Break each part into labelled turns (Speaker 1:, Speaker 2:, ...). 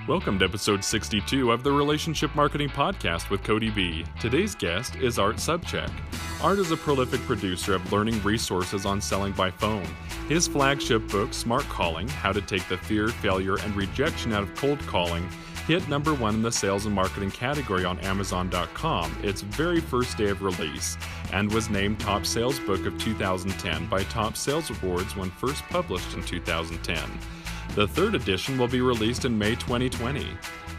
Speaker 1: Welcome to episode 62 of the Relationship Marketing Podcast with Cody B. Today's guest is Art Sobczak. Art is a prolific producer of learning resources on selling by phone. His flagship book, Smart Calling: How to Take the Fear, Failure, and Rejection Out of Cold Calling, hit #1 in the sales and marketing category on Amazon.com its very first day of release, and was named Top Sales Book of 2010 by Top Sales Awards when first published in 2010. The third edition will be released in May 2020.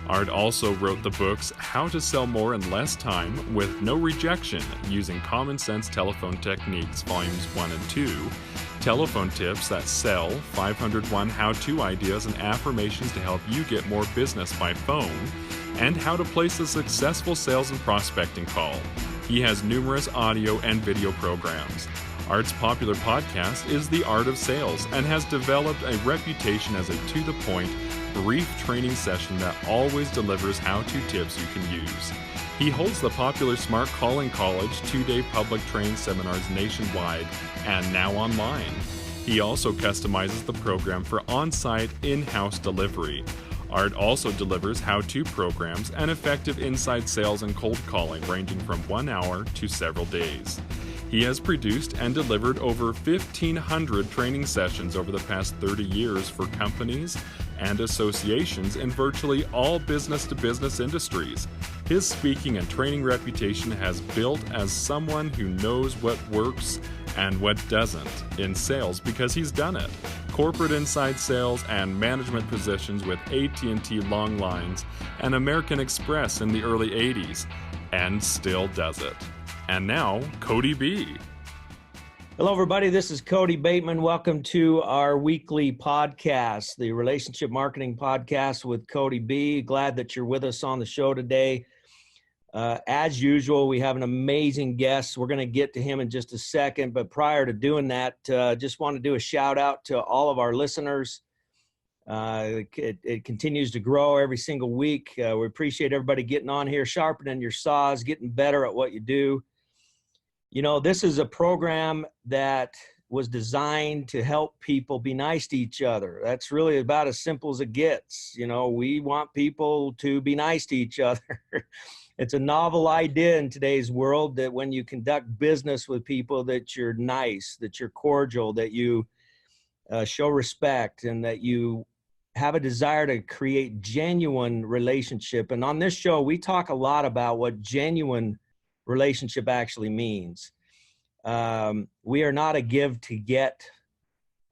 Speaker 1: Art also wrote the books How to Sell More in Less Time with No Rejection Using Common Sense Telephone Techniques, Volumes 1 and 2, Telephone Tips That Sell, 501 How-To Ideas and Affirmations to Help You Get More Business by Phone, and How to Place a Successful Sales and Prospecting Call. He has numerous audio and video programs. Art's popular podcast is The Art of Sales and has developed a reputation as a to-the-point, brief training session that always delivers how-to tips you can use. He holds the popular Smart Calling College 2-day public training seminars nationwide and now online. He also customizes the program for on-site, in-house delivery. Art also delivers how-to programs and effective inside sales and cold calling ranging from 1 hour to several days. He has produced and delivered over 1,500 training sessions over the past 30 years for companies and associations in virtually all business-to-business industries. His speaking and training reputation has built as someone who knows what works and what doesn't in sales because he's done it. Corporate inside sales and management positions with AT&T Long Lines and American Express in the early 80s, and still does it. And now, Cody B.
Speaker 2: Hello, everybody. This is Cody Bateman. Welcome to our weekly podcast, the Relationship Marketing Podcast with Cody B. Glad that you're with us on the show today. As usual, we have an amazing guest. We're going to get to him in just a second. But prior to doing that, just want to do a shout out to all of our listeners. It continues to grow every single week. We appreciate everybody getting on here, sharpening your saws, getting better at what you do. You know, this is a program that was designed to help people be nice to each other. That's really about as simple as it gets. You know, we want people to be nice to each other. It's a novel idea in today's world that when you conduct business with people, that you're nice, that you're cordial, that you show respect, and that you have a desire to create genuine relationship. And on this show, we talk a lot about what genuine relationship actually means. We are not a give to get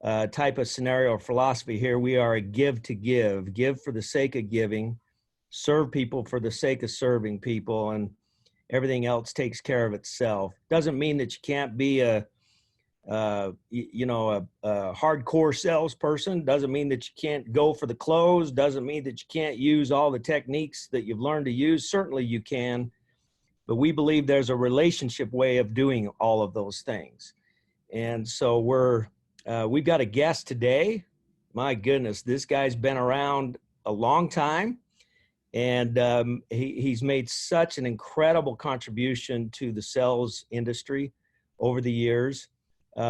Speaker 2: type of scenario or philosophy here. We are a give to give for the sake of giving, serve people for the sake of serving people, and everything else takes care of itself. Doesn't mean that you can't be a hardcore salesperson. Doesn't mean that you can't go for the close. Doesn't mean that you can't use all the techniques that you've learned to use. Certainly you can. But we believe there's a relationship way of doing all of those things. And so we've got a guest today. My goodness, this guy's been around a long time. And he's made such an incredible contribution to the sales industry over the years.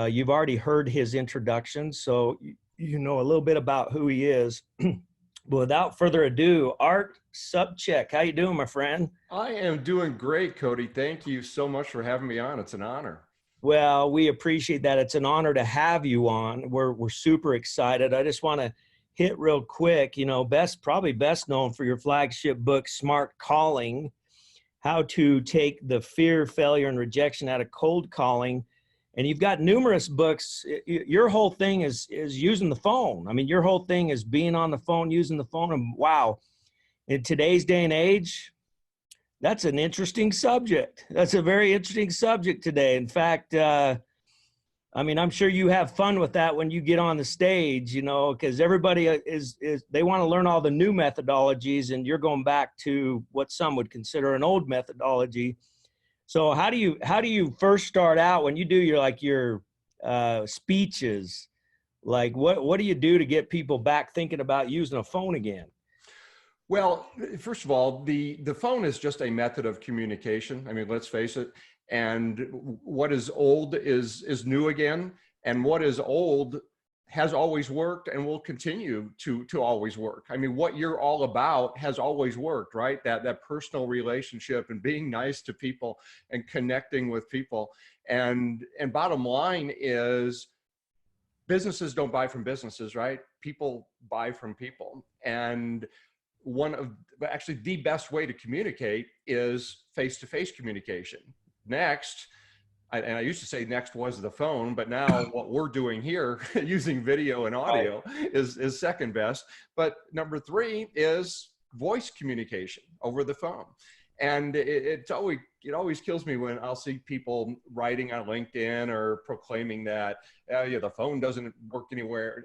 Speaker 2: You've already heard his introduction, so you know a little bit about who he is. But without further ado, Art Sobczak, how you doing, my friend?
Speaker 3: I am doing great, Cody. Thank you so much for having me on. It's an honor.
Speaker 2: Well, we appreciate that. It's an honor to have you on. We're super excited. I just want to hit real quick, you know, probably best known for your flagship book, Smart Calling: How to Take the Fear, Failure, and Rejection Out of Cold Calling. And you've got numerous books. Your whole thing is using the phone. I mean, your whole thing is being on the phone, using the phone. And wow, in today's day and age, that's an interesting subject. That's a very interesting subject today. In fact, I mean, I'm sure you have fun with that when you get on the stage, you know, because everybody they want to learn all the new methodologies, and you're going back to what some would consider an old methodology. So how do you first start out when you do your speeches? Like what do you do to get people back thinking about using a phone again?
Speaker 3: Well, first of all, the phone is just a method of communication. I mean, let's face it. And what is old is new again. And what is old has always worked and will continue to always work. I mean, what you're all about has always worked, right? That personal relationship and being nice to people and connecting with people. And bottom line is, businesses don't buy from businesses, right? People buy from people. And actually the best way to communicate is face-to-face communication. Next, and I used to say next was the phone, but now what we're doing here using video and audio is second best. But number three is voice communication over the phone. And it always kills me when I'll see people writing on LinkedIn or proclaiming that the phone doesn't work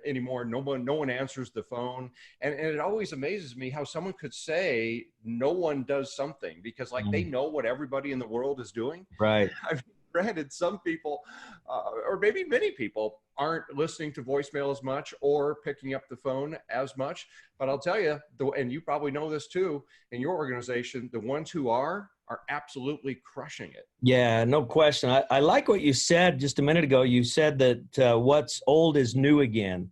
Speaker 3: anymore. No one answers the phone. And it always amazes me how someone could say no one does something because they know what everybody in the world is doing.
Speaker 2: Right.
Speaker 3: I mean, granted, some people, or maybe many people, aren't listening to voicemail as much or picking up the phone as much. But I'll tell you, and you probably know this too, in your organization, the ones who are absolutely crushing it.
Speaker 2: Yeah, no question. I like what you said just a minute ago. You said that what's old is new again.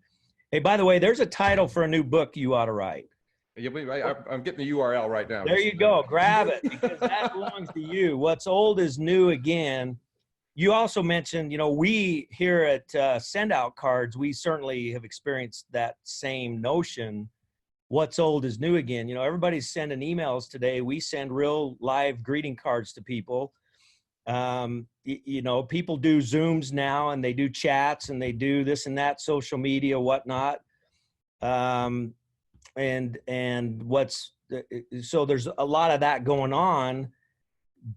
Speaker 2: Hey, by the way, there's a title for a new book you ought to write.
Speaker 3: I'm getting the URL right now.
Speaker 2: There you go. Grab it because that belongs to you. What's old is new again. You also mentioned, we here at Send Out Cards, we certainly have experienced that same notion. What's old is new again. Everybody's sending emails today. We send real live greeting cards to people. People do Zooms now and they do chats and they do this and that, social media, whatnot. So there's a lot of that going on.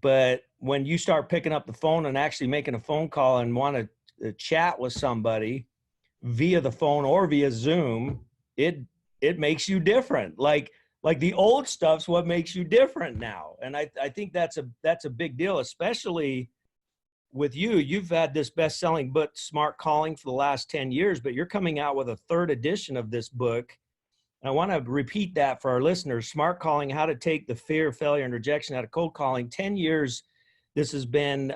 Speaker 2: But when you start picking up the phone and actually making a phone call and want to chat with somebody via the phone or via Zoom, it makes you different. Like the old stuff's what makes you different now. And I think that's a big deal, especially with you. You've had this best-selling book, Smart Calling, for the last 10 years, but you're coming out with a third edition of this book. I want to repeat that for our listeners. Smart Calling, How to Take the Fear, Failure, and Rejection Out of Cold Calling. 10 years this has been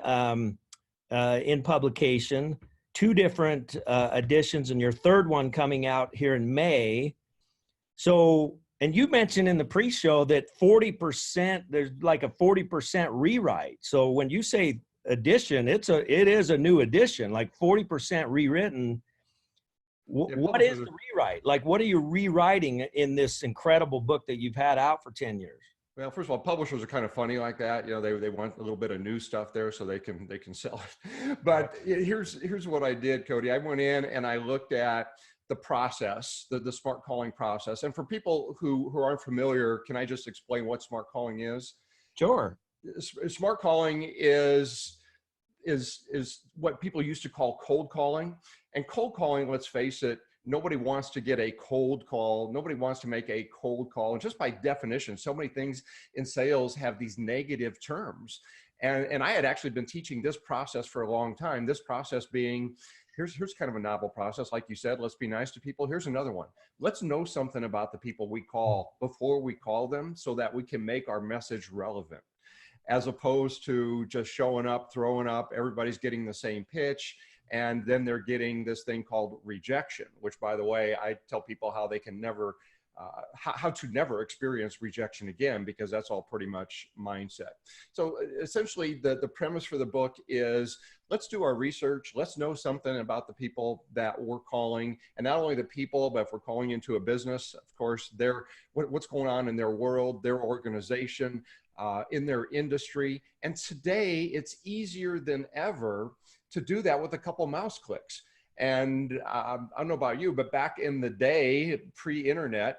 Speaker 2: in publication, 2 different editions, and your third one coming out here in May. So, and you mentioned in the pre-show that 40%, there's like a 40% rewrite. So when you say edition, it is a new edition, like 40% rewritten. What is the rewrite? Like, what are you rewriting in this incredible book that you've had out for 10 years?
Speaker 3: Well, first of all, publishers are kind of funny like that. They want a little bit of new stuff there so they can sell it. But here's what I did, Cody. I went in and I looked at the process, the smart calling process. And for people who aren't familiar, can I just explain what smart calling is?
Speaker 2: Sure.
Speaker 3: Smart calling is what people used to call cold calling. And cold calling, let's face it, nobody wants to get a cold call. Nobody wants to make a cold call. And just by definition, so many things in sales have these negative terms. And I had actually been teaching this process for a long time. This process being, here's kind of a novel process. Like you said, let's be nice to people. Here's another one. Let's know something about the people we call before we call them so that we can make our message relevant, as opposed to just showing up, throwing up, everybody's getting the same pitch. And then they're getting this thing called rejection, which, by the way, I tell people how they can never, how to never experience rejection again, because that's all pretty much mindset. So essentially the premise for the book is, let's do our research. Let's know something about the people that we're calling, and not only the people, but if we're calling into a business, of course, what's going on in their world, their organization, in their industry. And today it's easier than ever to do that with a couple mouse clicks. And I don't know about you, but back in the day, pre-internet,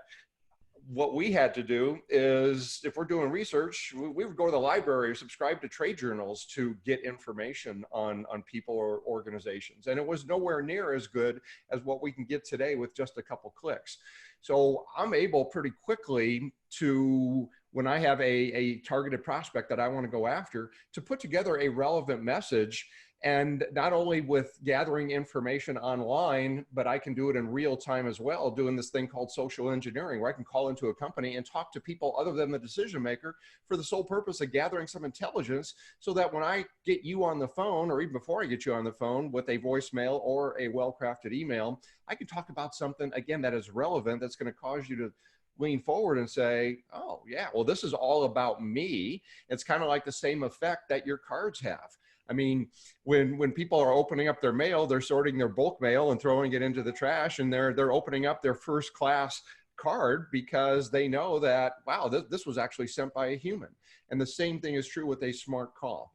Speaker 3: what we had to do is, if we're doing research, we would go to the library or subscribe to trade journals to get information on people or organizations. And it was nowhere near as good as what we can get today with just a couple clicks. So I'm able pretty quickly to, when I have a targeted prospect that I want to go after, to put together a relevant message And not only with gathering information online, but I can do it in real time as well, doing this thing called social engineering, where I can call into a company and talk to people other than the decision maker for the sole purpose of gathering some intelligence, so that when I get you on the phone, or even before I get you on the phone with a voicemail or a well-crafted email, I can talk about something, again, that is relevant, that's going to cause you to lean forward and say, oh yeah, well, this is all about me. It's kind of like the same effect that your cards have. I mean, when people are opening up their mail, they're sorting their bulk mail and throwing it into the trash, and they're opening up their first class card because they know that, wow, this was actually sent by a human. And the same thing is true with a smart call.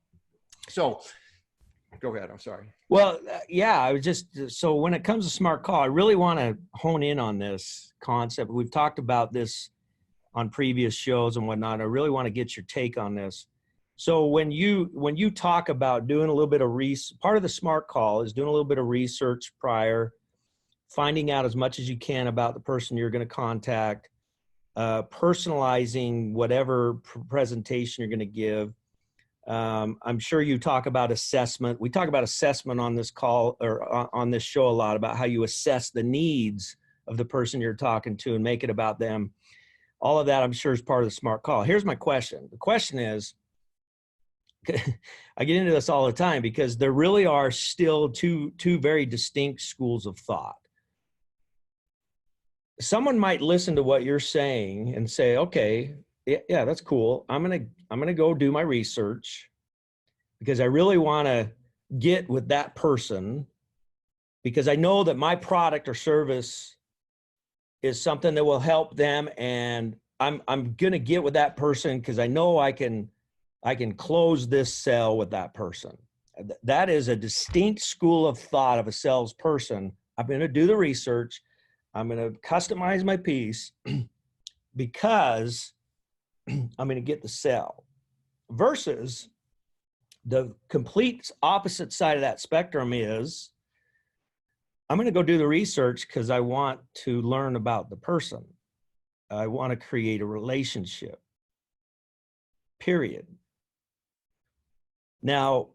Speaker 3: So go ahead, I'm sorry.
Speaker 2: Well, yeah, I was so when it comes to smart call, I really want to hone in on this concept. We've talked about this on previous shows and whatnot. I really want to get your take on this. So when you talk about doing a little bit of part of the smart call is doing a little bit of research prior, finding out as much as you can about the person you're going to contact, personalizing whatever presentation you're going to give. I'm sure you talk about assessment. We talk about assessment on this call or on this show a lot, about how you assess the needs of the person you're talking to and make it about them. All of that, I'm sure, is part of the smart call. Here's my question. The question is, I get into this all the time because there really are still two very distinct schools of thought. Someone might listen to what you're saying and say, okay, yeah, that's cool. I'm gonna go do my research because I really want to get with that person because I know that my product or service is something that will help them, and I'm gonna get with that person because I know I can close this sale with that person. That is a distinct school of thought of a salesperson. I'm going to do the research. I'm going to customize my piece because I'm going to get the sale. Versus the complete opposite side of that spectrum is I'm going to go do the research because I want to learn about the person. I want to create a relationship. Period. Now,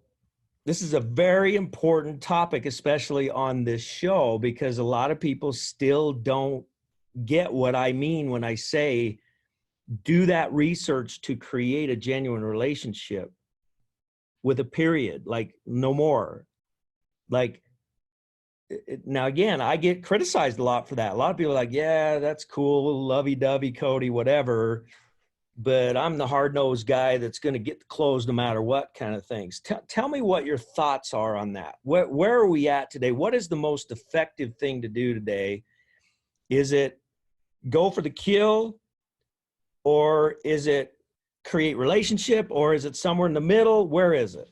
Speaker 2: this is a very important topic, especially on this show, because a lot of people still don't get what I mean when I say do that research to create a genuine relationship with a period, like no more. Like, now again, I get criticized a lot for that. A lot of people are like, yeah, that's cool, lovey-dovey, Cody, whatever. But I'm the hard-nosed guy that's going to get the close no matter what kind of things. Tell me what your thoughts are on that. Where are we at today? What is the most effective thing to do today? Is it go for the kill, or is it create relationship, or is it somewhere in the middle? Where is it?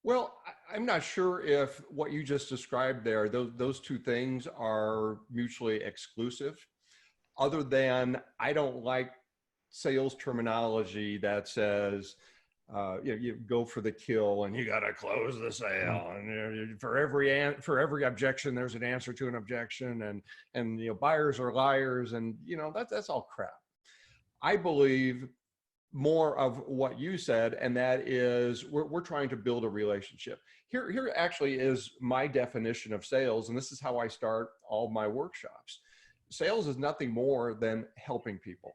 Speaker 3: Well, I'm not sure if what you just described there, those two things are mutually exclusive, other than I don't like sales terminology that says, you go for the kill and you got to close the sale, and for every objection there's an answer to an objection, and buyers are liars, and that's all crap. I believe more of what you said, and that is we're trying to build a relationship. Here actually is my definition of sales, and this is how I start all my workshops. Sales is nothing more than helping people.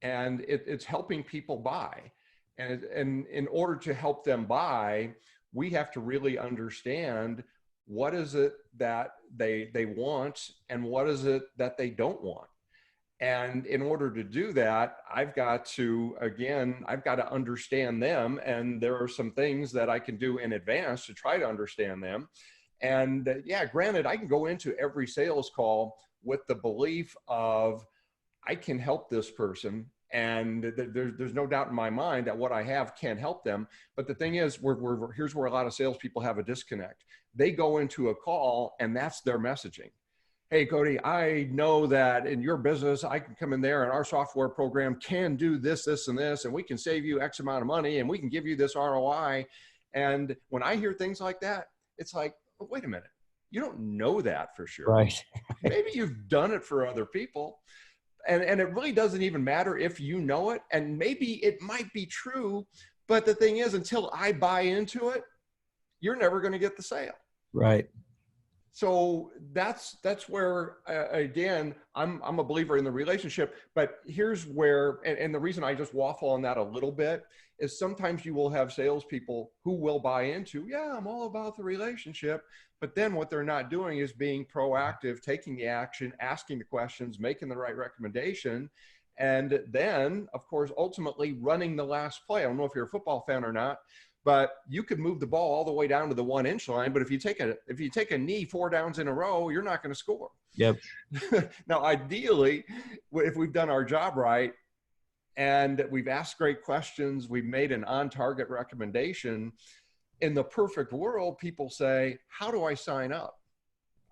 Speaker 3: And it's helping people buy. And in order to help them buy, we have to really understand what is it that they want and what is it that they don't want. And in order to do that, I've got to understand them. And there are some things that I can do in advance to try to understand them. And granted, I can go into every sales call with the belief of I can help this person. And there's no doubt in my mind that what I have can help them. But the thing is, here's where a lot of salespeople have a disconnect. They go into a call and that's their messaging. Hey, Cody, I know that in your business, I can come in there and our software program can do this, this, and this, and we can save you X amount of money and we can give you this ROI. And when I hear things like that, it's like, oh, wait a minute, you don't know that for sure.
Speaker 2: Right.
Speaker 3: Maybe you've done it for other people. And it really doesn't even matter if you know it, and maybe it might be true, but the thing is, until I buy into it, you're never going to get the sale.
Speaker 2: Right.
Speaker 3: So that's where, again, I'm a believer in the relationship, but here's where, and the reason I just waffle on that a little bit is sometimes you will have salespeople who will buy into, yeah, I'm all about the relationship, but then what they're not doing is being proactive, taking the action, asking the questions, making the right recommendation, and then, of course, ultimately running the last play. I don't know if you're a football fan or not, but you could move the ball all the way down to the 1 inch line. But if you take a knee 4 downs in a row, you're not going to score.
Speaker 2: Yep.
Speaker 3: Now, ideally, if we've done our job right and we've asked great questions, we've made an on-target recommendation, in the perfect world, people say, how do I sign up?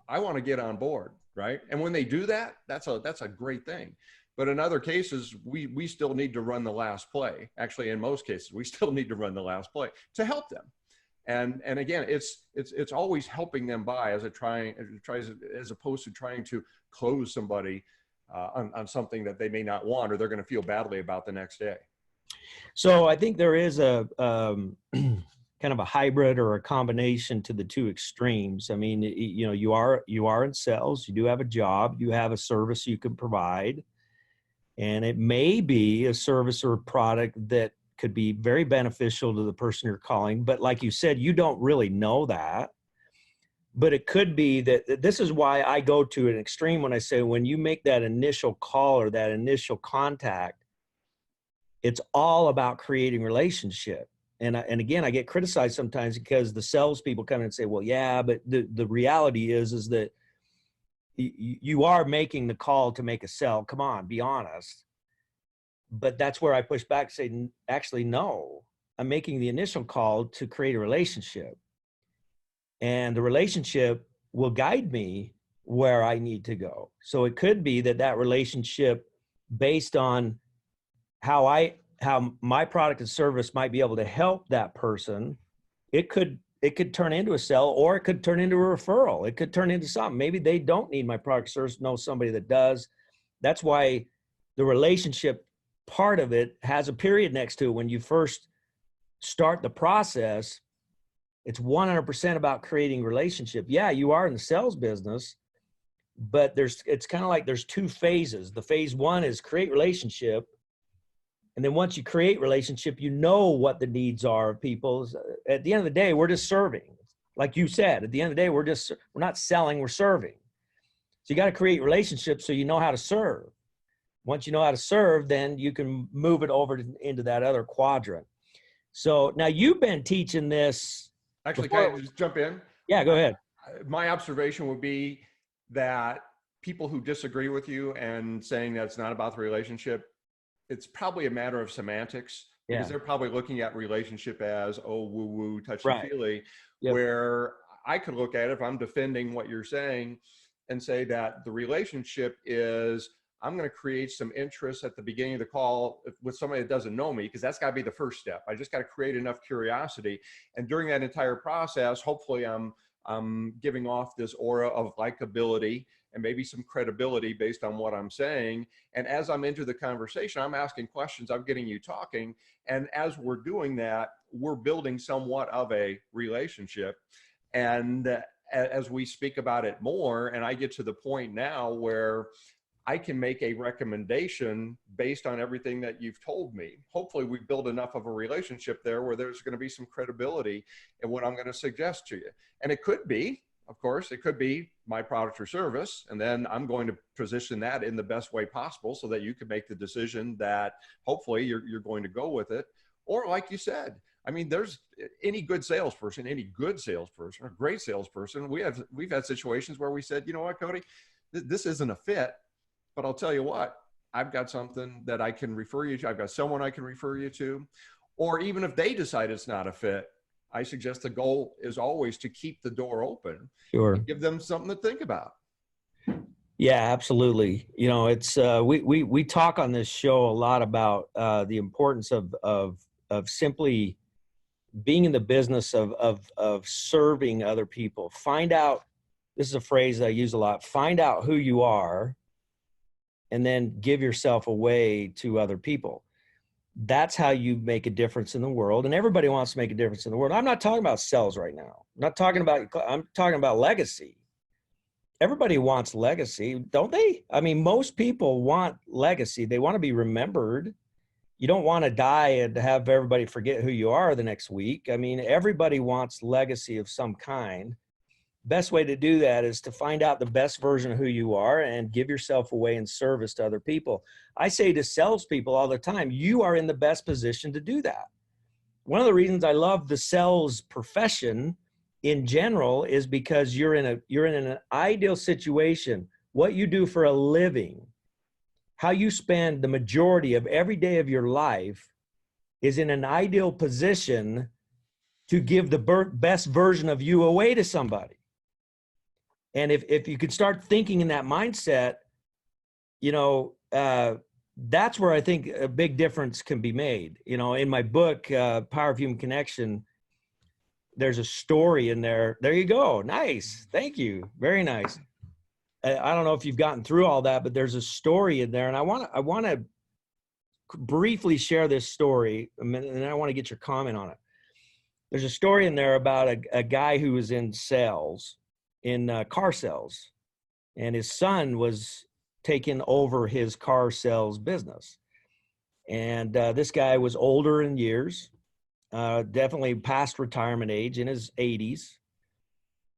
Speaker 3: I want to get on board, right? And when they do that, that's a great thing. But in other cases, we still need to run the last play. Actually, in most cases, we still need to run the last play to help them. And again, it's always helping them buy as opposed to trying to close somebody on something that they may not want, or they're going to feel badly about the next day.
Speaker 2: So I think there is a kind of a hybrid or a combination to the two extremes. I mean, you know, you are in sales, you do have a job, you have a service you can provide. And it may be a service or a product that could be very beneficial to the person you're calling. But like you said, you don't really know that. But it could be that this is why I go to an extreme when I say, when you make that initial call or that initial contact, it's all about creating relationship. And again, I get criticized sometimes because the salespeople come in and say, well, yeah, but the reality is that you are making the call to make a sell. Come on, be honest. But that's where I push back and say, actually, no, I'm making the initial call to create a relationship. And the relationship will guide me where I need to go. So it could be that relationship, based on how my product and service might be able to help that person, it could turn into a sell, or it could turn into a referral. It could turn into something. Maybe they don't need my product or service, know somebody that does. That's why the relationship part of it has a period next to it. When you first start the process, it's 100% about creating relationship. Yeah, you are in the sales business, but it's kind of like there's two phases. The phase one is create relationship. And then once you create relationship, you know what the needs are of people. At the end of the day, we're just serving. Like you said, at the end of the day, we're not selling, we're serving. So you got to create relationships so you know how to serve. Once you know how to serve, then you can move it over into that other quadrant. So now you've been teaching this.
Speaker 3: Actually, can I just jump in?
Speaker 2: Yeah, go ahead.
Speaker 3: My observation would be that people who disagree with you and saying that it's not about the relationship, it's probably a matter of semantics, because they're probably looking at relationship as, oh, woo-woo, touchy-feely, where I could look at it, if I'm defending what you're saying, and say that the relationship is, I'm going to create some interest at the beginning of the call with somebody that doesn't know me, because that's got to be the first step. I just got to create enough curiosity. And during that entire process, hopefully I'm giving off this aura of likability and maybe some credibility based on what I'm saying. And as I'm into the conversation, I'm asking questions, I'm getting you talking. And as we're doing that, we're building somewhat of a relationship. And as we speak about it more, and I get to the point now where I can make a recommendation based on everything that you've told me. Hopefully we build enough of a relationship there where there's going to be some credibility in what I'm going to suggest to you. And it could be, of course, it could be my product or service. And then I'm going to position that in the best way possible so that you can make the decision that hopefully you're going to go with it. Or like you said, I mean, there's any good salesperson, or great salesperson. We've had situations where we said, you know what, Cody, this isn't a fit. But I'll tell you what, I've got something that I can refer you to. I've got someone I can refer you to. Or even if they decide it's not a fit, I suggest the goal is always to keep the door open.
Speaker 2: Sure.
Speaker 3: And give them something to think about.
Speaker 2: Yeah, absolutely. You know, it's we talk on this show a lot about the importance of simply being in the business of serving other people. Find out, this is a phrase I use a lot, find out who you are, and then give yourself away to other people. That's how you make a difference in the world. And everybody wants to make a difference in the world. I'm not talking about sales right now. I'm talking about legacy. Everybody wants legacy, don't they? I mean, most people want legacy. They want to be remembered. You don't want to die and have everybody forget who you are the next week. I mean, everybody wants legacy of some kind. Best way to do that is to find out the best version of who you are and give yourself away in service to other people. I say to salespeople all the time, you are in the best position to do that. One of the reasons I love the sales profession in general is because you're in an ideal situation. What you do for a living, how you spend the majority of every day of your life is in an ideal position to give the best version of you away to somebody. And if you could start thinking in that mindset, that's where I think a big difference can be made. In my book, Power of Human Connection, there's a story in there. There you go. Nice. Thank you. Very nice. I don't know if you've gotten through all that, but there's a story in there. And I want to briefly share this story a minute, and then I want to get your comment on it. There's a story in there about a guy who was in sales, in car sales, and his son was taking over his car sales business. And this guy was older in years, definitely past retirement age, in his 80s.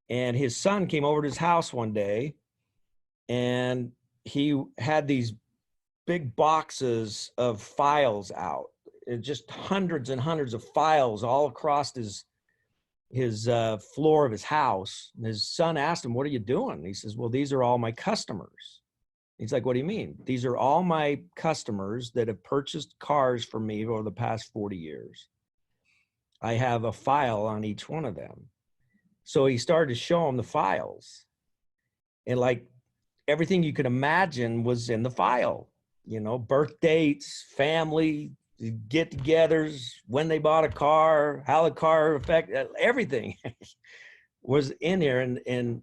Speaker 2: And his son came over to his house one day, and he had these big boxes of files out, just hundreds and hundreds of files all across his floor of his house. And his son asked him, "What are you doing?" And he says, "Well, these are all my customers." He's like, "What do you mean?" "These are all my customers that have purchased cars from me over the past 40 years. I have a file on each one of them." So he started to show him the files, and like everything you could imagine was in the file, birth dates, family, get-togethers, when they bought a car, how the car affected, everything was in here. And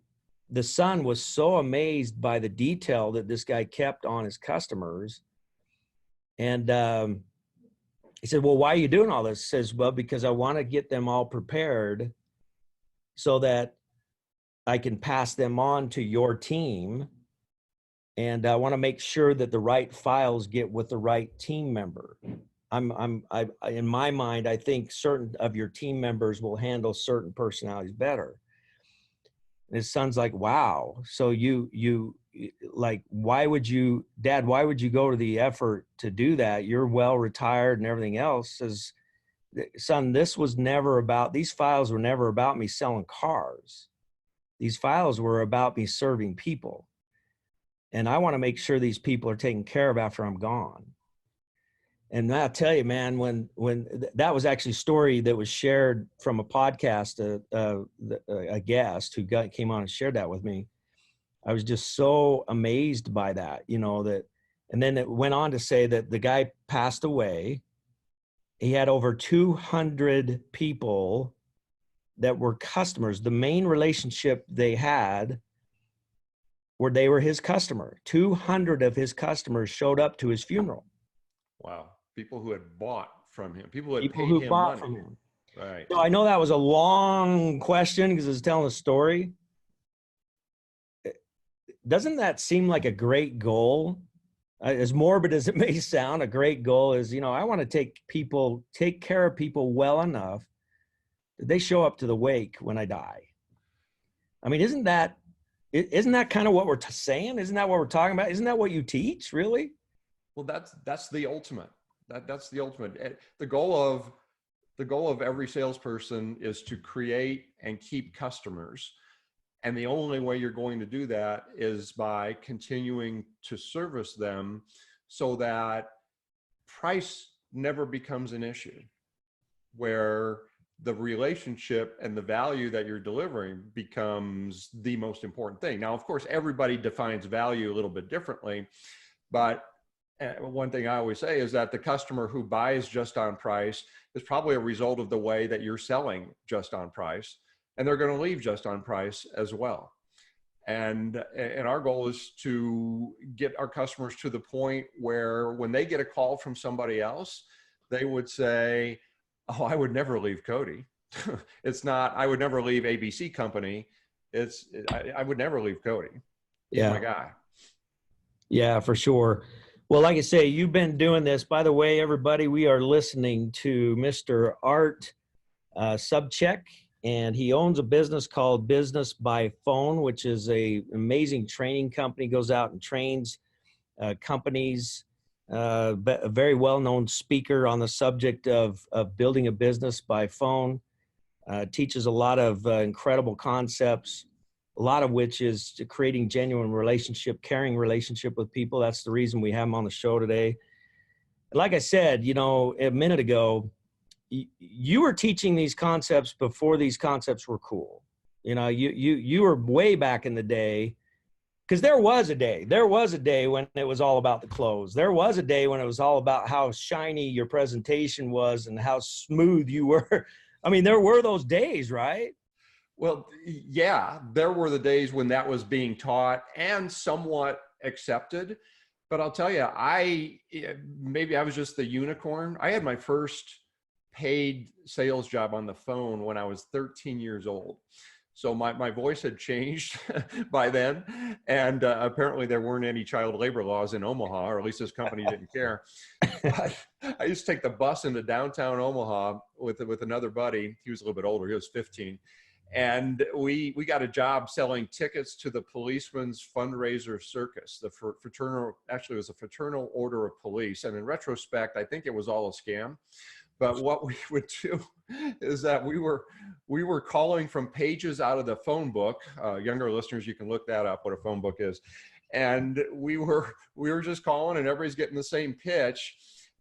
Speaker 2: the son was so amazed by the detail that this guy kept on his customers. And he said, "Well, why are you doing all this?" He says, "Well, because I want to get them all prepared so that I can pass them on to your team. And I want to make sure that the right files get with the right team member. In my mind, I think certain of your team members will handle certain personalities better." And his son's like, "Wow. So you like, Dad, why would you go to the effort to do that? You're well retired and everything else." Says, "Son, these files were never about me selling cars. These files were about me serving people. And I want to make sure these people are taken care of after I'm gone." And I'll tell you, man, when that was actually a story that was shared from a podcast, a guest who came on and shared that with me. I was just so amazed by that, and then it went on to say that the guy passed away. He had over 200 people that were customers. The main relationship they had where they were his customer. 200 of his customers showed up to his funeral.
Speaker 3: Wow. People who had bought from him, people who had
Speaker 2: People
Speaker 3: paid
Speaker 2: who
Speaker 3: him
Speaker 2: bought
Speaker 3: money.
Speaker 2: from him.
Speaker 3: Right.
Speaker 2: So I know that was a long question because it's telling a story. Doesn't that seem like a great goal? As morbid as it may sound, a great goal is, I want to take care of people well enough that they show up to the wake when I die. I mean, isn't that kind of what we're saying? Isn't that what we're talking about? Isn't that what you teach, really?
Speaker 3: Well, that's the ultimate. That's the ultimate. The goal of every salesperson is to create and keep customers. And the only way you're going to do that is by continuing to service them so that price never becomes an issue, where the relationship and the value that you're delivering becomes the most important thing. Now, of course, everybody defines value a little bit differently, but one thing I always say is that the customer who buys just on price is probably a result of the way that you're selling just on price, and they're going to leave just on price as well. And our goal is to get our customers to the point where when they get a call from somebody else, they would say, oh, I would never leave Cody. It's not, I would never leave ABC company. I would never leave Cody. He's my guy.
Speaker 2: Yeah, for sure. Well, like I say, you've been doing this. By the way, everybody, we are listening to Mr. Art Sobczak, and he owns a business called Business by Phone, which is a amazing training company. Goes out and trains companies. A very well-known speaker on the subject of building a business by phone. Teaches a lot of incredible concepts, a lot of which is creating genuine relationship, caring relationship with people. That's the reason we have him on the show today. Like I said, you know, a minute ago, you were teaching these concepts before these concepts were cool. You know, you were way back in the day, because there was a day when it was all about the close. There was a day when it was all about how shiny your presentation was and how smooth you were. I mean, there were those days, right?
Speaker 3: Well, yeah, there were the days when that was being taught and somewhat accepted. But I'll tell you, maybe I was just the unicorn. I had my first paid sales job on the phone when I was 13 years old. So my voice had changed by then. And apparently there weren't any child labor laws in Omaha, or at least this company didn't care. But I used to take the bus into downtown Omaha with another buddy. He was a little bit older. He was 15. And we got a job selling tickets to the policeman's fundraiser circus. The fraternal, actually it was a fraternal order of police. And in retrospect, I think it was all a scam. But what we would do is that we were calling from pages out of the phone book. Younger listeners, you can look that up, what a phone book is. And we were just calling, and everybody's getting the same pitch.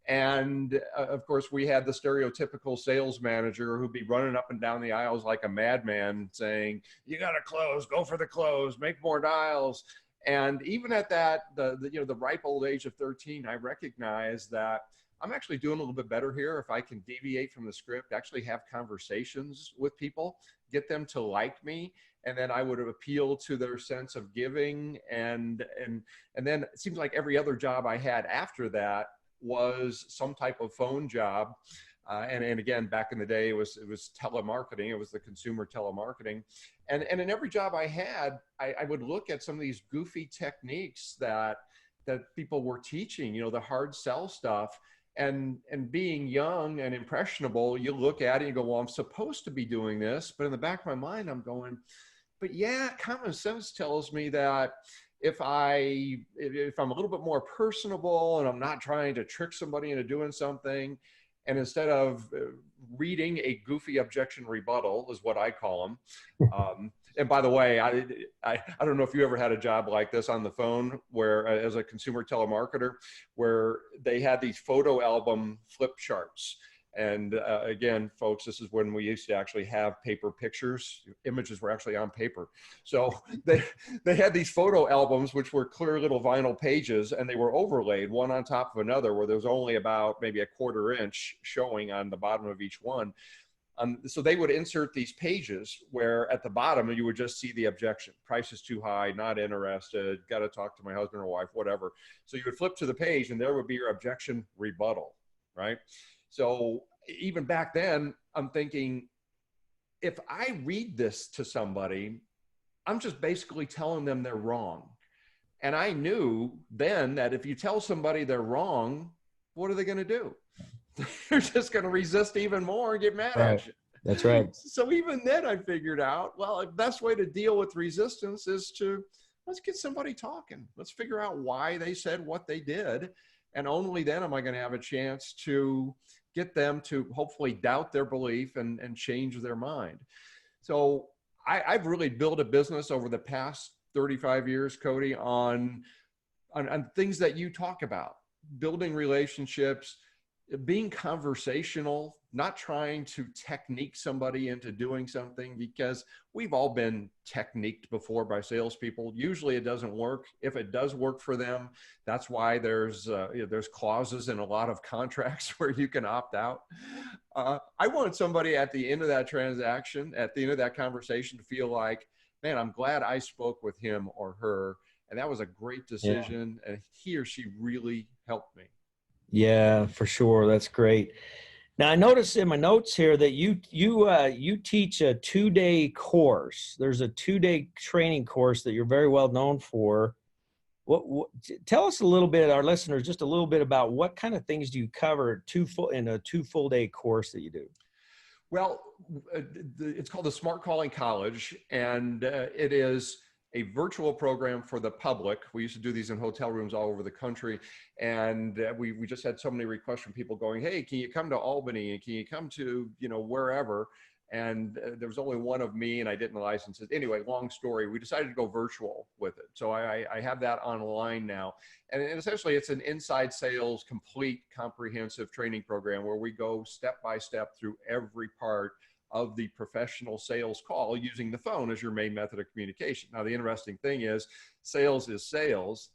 Speaker 3: And of course, we had the stereotypical sales manager who'd be running up and down the aisles like a madman saying, you got to close, go for the close, make more dials. And even at that, the ripe old age of 13, I recognized that I'm actually doing a little bit better here if I can deviate from the script, actually have conversations with people, get them to like me, and then I would appeal to their sense of giving. And then it seems like every other job I had after that was some type of phone job. And again, back in the day, it was telemarketing. It was the consumer telemarketing. And in every job I had, I would look at some of these goofy techniques that people were teaching, the hard sell stuff. And being young and impressionable, you look at it and you go, well, I'm supposed to be doing this. But in the back of my mind, I'm going, but yeah, common sense tells me that if I'm a little bit more personable and I'm not trying to trick somebody into doing something, and instead of reading a goofy objection rebuttal is what I call them. And by the way, I don't know if you ever had a job like this on the phone where as a consumer telemarketer, where they had these photo album flip charts. And again, folks, this is when we used to actually have paper pictures. Images were actually on paper. So they had these photo albums, which were clear little vinyl pages, and they were overlaid one on top of another, where there was only about maybe a 1/4 inch showing on the bottom of each one. So they would insert these pages where at the bottom you would just see the objection. Price is too high, not interested, got to talk to my husband or wife, whatever. So you would flip to the page and there would be your objection rebuttal, right? So even back then, I'm thinking, if I read this to somebody, I'm just basically telling them they're wrong. And I knew then that if you tell somebody they're wrong, what are they going to do? They're just going to resist even more and get mad at you.
Speaker 2: That's right.
Speaker 3: So even then I figured out, well, the best way to deal with resistance is let's get somebody talking. Let's figure out why they said what they did. And only then am I going to have a chance to get them to hopefully doubt their belief and change their mind. So I've really built a business over the past 35 years, Cody, on things that you talk about, building relationships, being conversational, not trying to technique somebody into doing something, because we've all been techniqued before by salespeople. Usually it doesn't work. If it does work for them, that's why there's clauses in a lot of contracts where you can opt out. I want somebody at the end of that transaction, at the end of that conversation, to feel like, man, I'm glad I spoke with him or her, and that was a great decision, and he or she really helped me.
Speaker 2: Yeah, for sure. That's great. Now, I noticed in my notes here that you teach a 2-day course. There's a 2-day training course that you're very well known for. Tell us a little bit, our listeners, just a little bit about what kind of things do you cover in a 2 full-day course that you do?
Speaker 3: Well, it's called the Smart Calling College, and it is a virtual program for the public. We used to do these in hotel rooms all over the country, and we just had so many requests from people going, "Hey, can you come to Albany? And can you come to, wherever?" And there was only one of me, and I didn't license it. Anyway, long story, we decided to go virtual with it. So I have that online now. And essentially, it's an inside sales, complete, comprehensive training program where we go step by step through every part of the professional sales call using the phone as your main method of communication. Now, the interesting thing is sales is sales.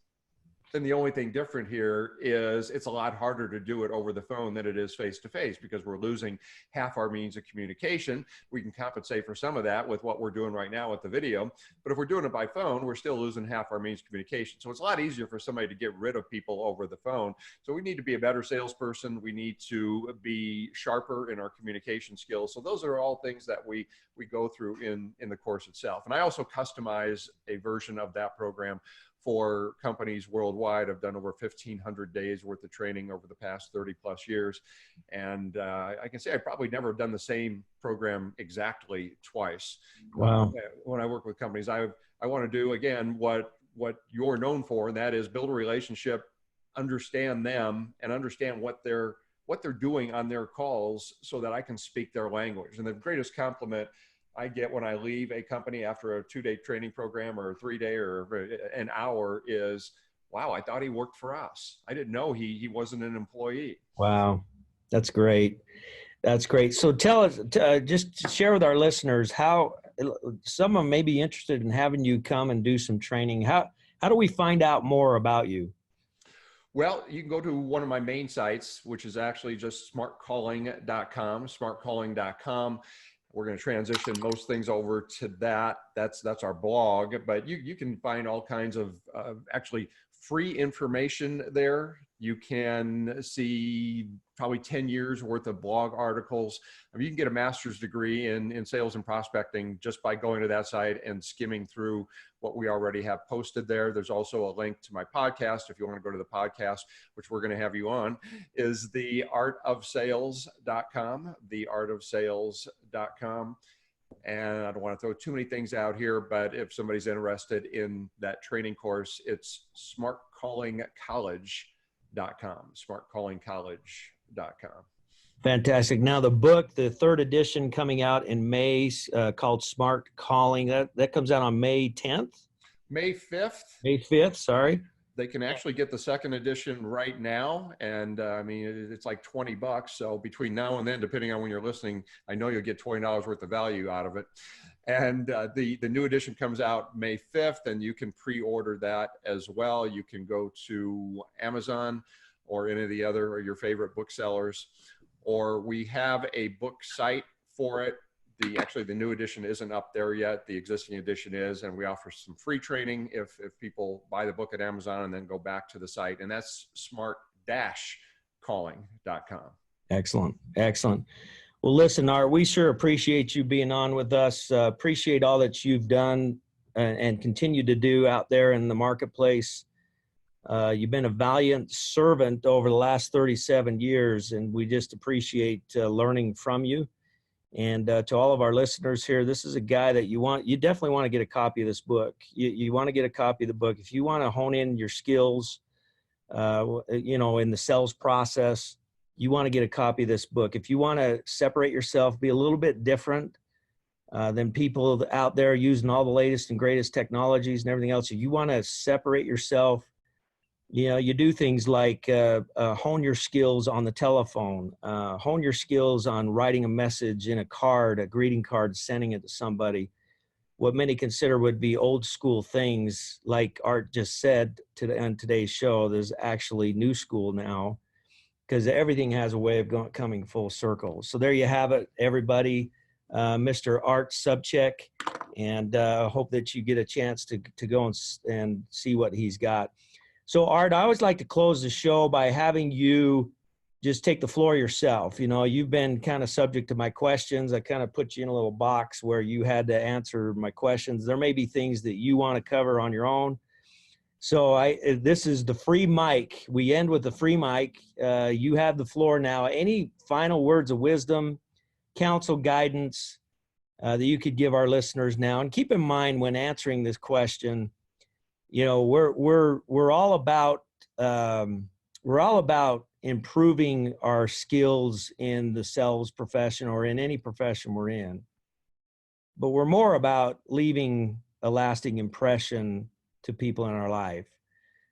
Speaker 3: And the only thing different here is it's a lot harder to do it over the phone than it is face-to-face because we're losing half our means of communication. We can compensate for some of that with what we're doing right now with the video. But if we're doing it by phone, we're still losing half our means of communication. So it's a lot easier for somebody to get rid of people over the phone. So we need to be a better salesperson. We need to be sharper in our communication skills. So those are all things that we go through in the course itself. And I also customize a version of that program for companies worldwide. I've done over 1,500 days worth of training over the past 30 plus years. And I can say I probably never have done the same program exactly twice.
Speaker 2: Wow.
Speaker 3: When I work with companies, I want to do, again, what you're known for, and that is build a relationship, understand them, and understand what they're doing on their calls so that I can speak their language. And the greatest compliment I get when I leave a company after a 2-day training program or a 3-day or an hour is, wow, I thought he worked for us. I didn't know he wasn't an employee.
Speaker 2: Wow. That's great. That's great. So tell us, just share with our listeners how someone may be interested in having you come and do some training. How do we find out more about you?
Speaker 3: Well, you can go to one of my main sites, which is actually just smartcalling.com, smartcalling.com. We're going to transition most things over to that. That's our blog, but you can find all kinds of actually free information there. You can see probably 10 years worth of blog articles. I mean, you can get a master's degree in sales and prospecting just by going to that site and skimming through what we already have posted there. There's also a link to my podcast. If you want to go to the podcast, which we're going to have you on, is the artofsales.com, theartofsales.com. And I don't want to throw too many things out here, but if somebody's interested in that training course, it's smartcallingcollege.com, smartcallingcollege.com.
Speaker 2: Fantastic. Now the book, the 3rd edition coming out in May, called Smart Calling, that comes out on May 10th?
Speaker 3: May 5th.
Speaker 2: May 5th, sorry.
Speaker 3: They can actually get the 2nd edition right now. And I mean, it's like $20. So between now and then, depending on when you're listening, I know you'll get $20 worth of value out of it. And the new edition comes out May 5th, and you can pre-order that as well. You can go to Amazon or any of the other or your favorite booksellers, or we have a book site for it. Actually, the new edition isn't up there yet. The existing edition is, and we offer some free training if people buy the book at Amazon and then go back to the site, and that's smart-calling.com.
Speaker 2: Excellent. Excellent. Well, listen, Art, we sure appreciate you being on with us. Appreciate all that you've done and continue to do out there in the marketplace. You've been a valiant servant over the last 37 years, and we just appreciate learning from you. And to all of our listeners here, this is a guy that you definitely want to get a copy of this book. You want to get a copy of the book. If you want to hone in your skills, in the sales process, you want to get a copy of this book. If you want to separate yourself, be a little bit different than people out there using all the latest and greatest technologies and everything else, if you want to separate yourself, you do things like hone your skills on the telephone, hone your skills on writing a message in a greeting card, sending it to somebody. What many consider would be old school things, like Art just said on today's show, there's actually new school now, because everything has a way of coming full circle. So there you have it, everybody. Mr. Art Sobczak, and hope that you get a chance to go and see what he's got. So Art, I always like to close the show by having you just take the floor yourself. You've been kind of subject to my questions. I kind of put you in a little box where you had to answer my questions. There may be things that you want to cover on your own. So this is the free mic. We end with the free mic. You have the floor now. Any final words of wisdom, counsel, guidance that you could give our listeners now? And keep in mind when answering this question, we're all about improving our skills in the sales profession or in any profession we're in. But we're more about leaving a lasting impression to people in our life.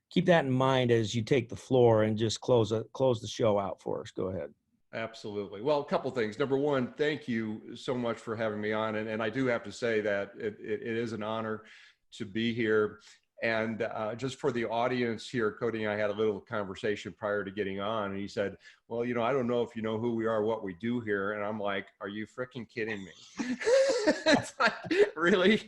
Speaker 2: Keep that in mind as you take the floor and just close the show out for us. Go ahead.
Speaker 3: Absolutely. Well, a couple things. Number one, thank you so much for having me on. And I do have to say that it is an honor to be here. And just for the audience here, Cody and I had a little conversation prior to getting on, and he said, well, I don't know if you know who we are, what we do here. And I'm like, are you freaking kidding me? It's like, really?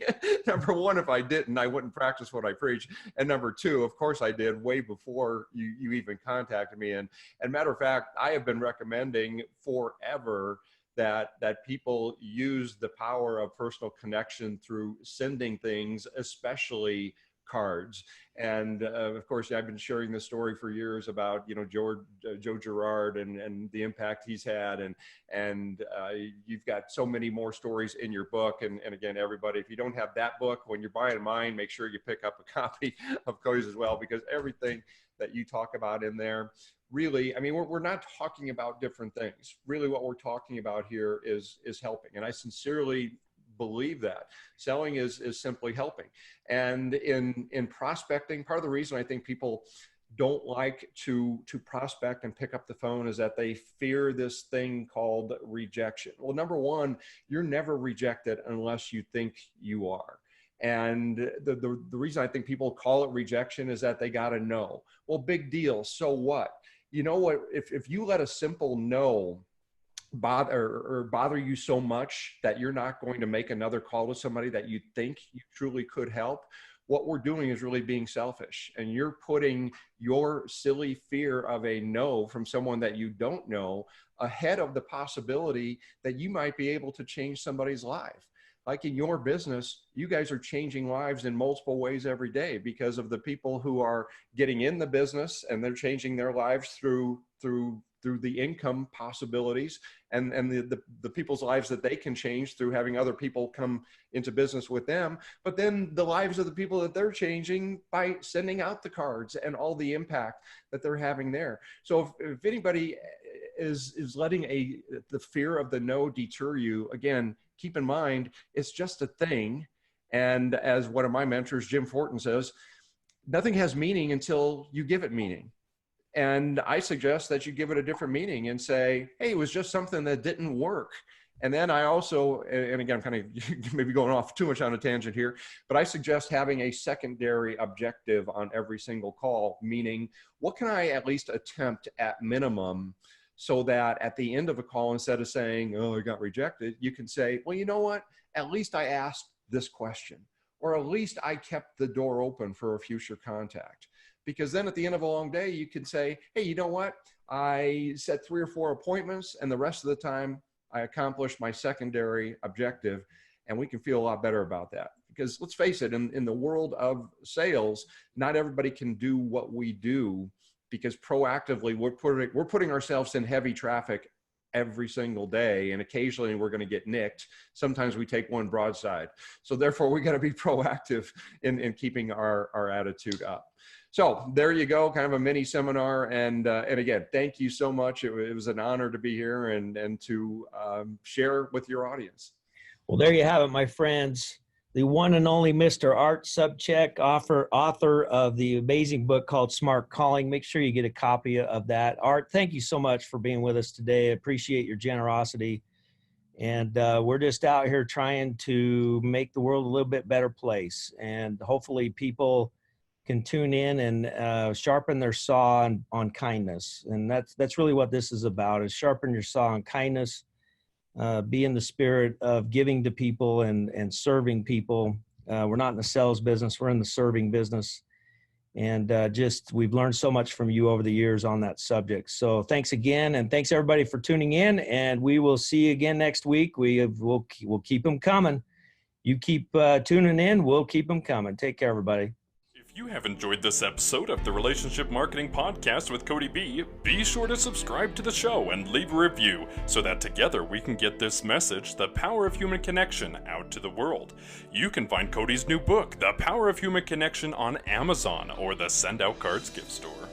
Speaker 3: Number one, if I didn't, I wouldn't practice what I preach. And number two, of course I did, way before you even contacted me. And matter of fact, I have been recommending forever that people use the power of personal connection through sending things, especially cards. And of course, I've been sharing this story for years about, Joe Girard and the impact he's had. And you've got so many more stories in your book. And again, everybody, if you don't have that book, when you're buying mine, make sure you pick up a copy of Cody's as well, because everything that you talk about in there, really, we're not talking about different things. Really, what we're talking about here is helping. And I sincerely believe that selling is simply helping. And in prospecting, part of the reason I think people don't like to prospect and pick up the phone is that they fear this thing called rejection. Well, number one, you're never rejected unless you think you are. And the reason I think people call it rejection is that they got to know. Well, big deal. So what? You know what? If you let a simple no bother you so much that you're not going to make another call to somebody that you think you truly could help, what we're doing is really being selfish. And you're putting your silly fear of a no from someone that you don't know ahead of the possibility that you might be able to change somebody's life. Like in your business, you guys are changing lives in multiple ways every day because of the people who are getting in the business, and they're changing their lives through the income possibilities and the people's lives that they can change through having other people come into business with them, but then the lives of the people that they're changing by sending out the cards and all the impact that they're having there. So if anybody is letting the fear of the no deter you, again, keep in mind, it's just a thing. And as one of my mentors, Jim Fortin, says, nothing has meaning until you give it meaning. And I suggest that you give it a different meaning and say, hey, it was just something that didn't work. And then I also, and again, I'm kind of maybe going off too much on a tangent here, but I suggest having a secondary objective on every single call, meaning what can I at least attempt at minimum, so that at the end of a call, instead of saying, oh, I got rejected, you can say, well, you know what? At least I asked this question, or at least I kept the door open for a future contact. Because then at the end of a long day, you can say, hey, you know what? I set 3 or 4 appointments, and the rest of the time I accomplished my secondary objective, and we can feel a lot better about that. Because let's face it, in the world of sales, not everybody can do what we do, because proactively we're putting ourselves in heavy traffic every single day, and occasionally we're going to get nicked. Sometimes we take one broadside. So therefore, we got to be proactive in keeping our attitude up. So there you go, kind of a mini seminar. And again, thank you so much. It was an honor to be here and to share with your audience.
Speaker 2: Well, there you have it, my friends. The one and only Mr. Art Sobczak, author of the amazing book called Smart Calling. Make sure you get a copy of that. Art, thank you so much for being with us today. I appreciate your generosity. And we're just out here trying to make the world a little bit better place. And hopefully people can tune in and sharpen their saw on kindness. And that's really what this is about, is sharpen your saw on kindness. Be in the spirit of giving to people and serving people. We're not in the sales business, we're in the serving business. And just we've learned so much from you over the years on that subject. So thanks again, and thanks everybody for tuning in. And we will see you again next week. We'll keep them coming. You keep tuning in. We'll keep them coming. Take care, everybody.
Speaker 1: If you have enjoyed this episode of the Relationship Marketing Podcast with Cody B, be sure to subscribe to the show and leave a review so that together we can get this message, The Power of Human Connection, out to the world. You can find Cody's new book, The Power of Human Connection, on Amazon or the Send Out Cards gift store.